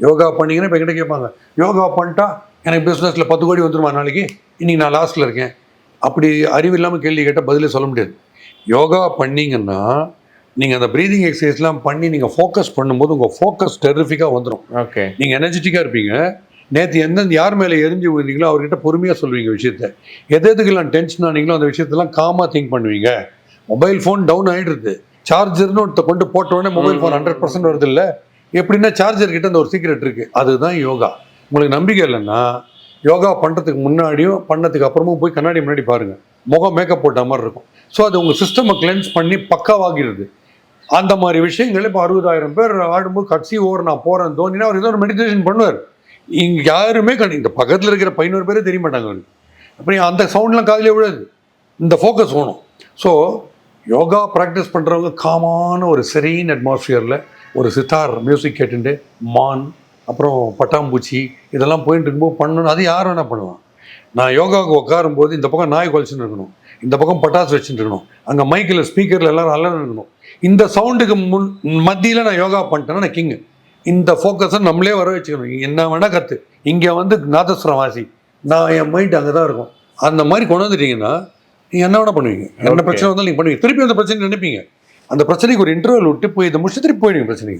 யோகா பண்ணிங்கன்னா இப்போ என்கிட்ட கேட்பாங்க, யோகா பண்ணிட்டா எனக்கு பிஸ்னஸில் 10 கோடி வந்துருமா நாளைக்கு, இன்னைக்கு நான் லாஸ்ட்டில் இருக்கேன். அப்படி அறிவு இல்லாமல் கேள்வி கேட்டால் பதிலே சொல்ல முடியாது. யோகா பண்ணிங்கன்னா நீங்கள் அந்த ப்ரீதிங் எக்ஸசைஸ்லாம் பண்ணி நீங்கள் ஃபோக்கஸ் பண்ணும்போது உங்கள் ஃபோக்கஸ் டெரிஃபிக்காக வந்துடும். ஓகே. நீங்கள் எனர்ஜெட்டிக்காக இருப்பீங்க. நேற்று எந்தெந்த யார் மேலே எரிஞ்சு விழுந்தீங்களோ அவர்கிட்ட பொறுமையாக சொல்லுவீங்க விஷயத்த. எதுக்கெல்லாம் டென்ஷன் ஆனீங்களோ அந்த விஷயத்தெல்லாம் காமாக திங்க் பண்ணுவீங்க. மொபைல் ஃபோன் டவுன் ஆகிடுது, சார்ஜர்னு ஒருத்த கொண்டு போட்ட உடனே மொபைல் ஃபோன் 100% வருது இல்லை? எப்படின்னா சார்ஜர் கிட்ட அந்த ஒரு சீக்ரெட் இருக்குது. அதுதான் யோகா. உங்களுக்கு நம்பிக்கை இல்லைன்னா யோகா பண்ணுறதுக்கு முன்னாடியும் பண்ணதுக்கு அப்புறமும் போய் கண்ணாடி முன்னாடி பாருங்கள். முகம் மேக்கப் போட்ட மாதிரி இருக்கும். ஸோ அது உங்கள் சிஸ்டமை கிளென்ஸ் பண்ணி பக்காவாகிடுது. அந்த மாதிரி விஷயங்கள் இப்போ 60,000 பேர் ஆடும்போது கட்சி ஓவர் நான் போகிறேன் தோனினா அவர் ஏதோ ஒரு மெடிடேஷன் பண்ணுவார். இங்கே யாருமே இந்த பக்கத்தில் இருக்கிற 11 பேரே தெரிய மாட்டாங்க அவருக்கு. அப்படி அந்த சவுண்ட்லாம் காதிலே விழாது. இந்த ஃபோக்கஸ் வேணும். ஸோ யோகா ப்ராக்டிஸ் பண்ணுறவங்க காமான ஒரு செரீன் அட்மாஸ்ஃபியரில் ஒரு சித்தார் மியூசிக் கேட்டுட்டு மான் அப்புறம் பட்டாம்பூச்சி இதெல்லாம் போயிட்டு இருக்கும்போது பண்ணணும். அது யார் வேணால் பண்ணலாம். நான் யோகாவுக்கு உட்காரும்போது இந்த பக்கம் நாய் குலைச்சுன்னு இருக்கணும், இந்த பக்கம் பட்டாசு வச்சுட்டு இருக்கணும், அங்கே மைக்கில் ஸ்பீக்கரில் எல்லோரும் அலர்ட் இருக்கணும். இந்த சவுண்டுக்கு மத்தியில் நான் யோகா பண்ணிட்டேன்னா நான் கிங்கு. இந்த ஃபோக்கஸை நம்மளே வர வச்சுக்கணும். என்ன வேணால் கற்று இங்கே வந்து நாதஸ்வரம் வாசி, நான் என் மைண்ட் அங்கே தான் இருக்கும். அந்த மாதிரி கொண்டு வந்துட்டீங்கன்னா நீங்கள் என்ன வேணால் பண்ணுவீங்க. என்ன பிரச்சனை வந்தாலும் நீங்கள் பண்ணுவீங்க. திருப்பி அந்த பிரச்சனை நினைப்பீங்க. அந்த பிரச்சனைக்கு ஒரு இன்டர்வல் விட்டு போய் இதை முடிச்சு திருப்பி போயிடுங்க பிரச்சனைக்கு.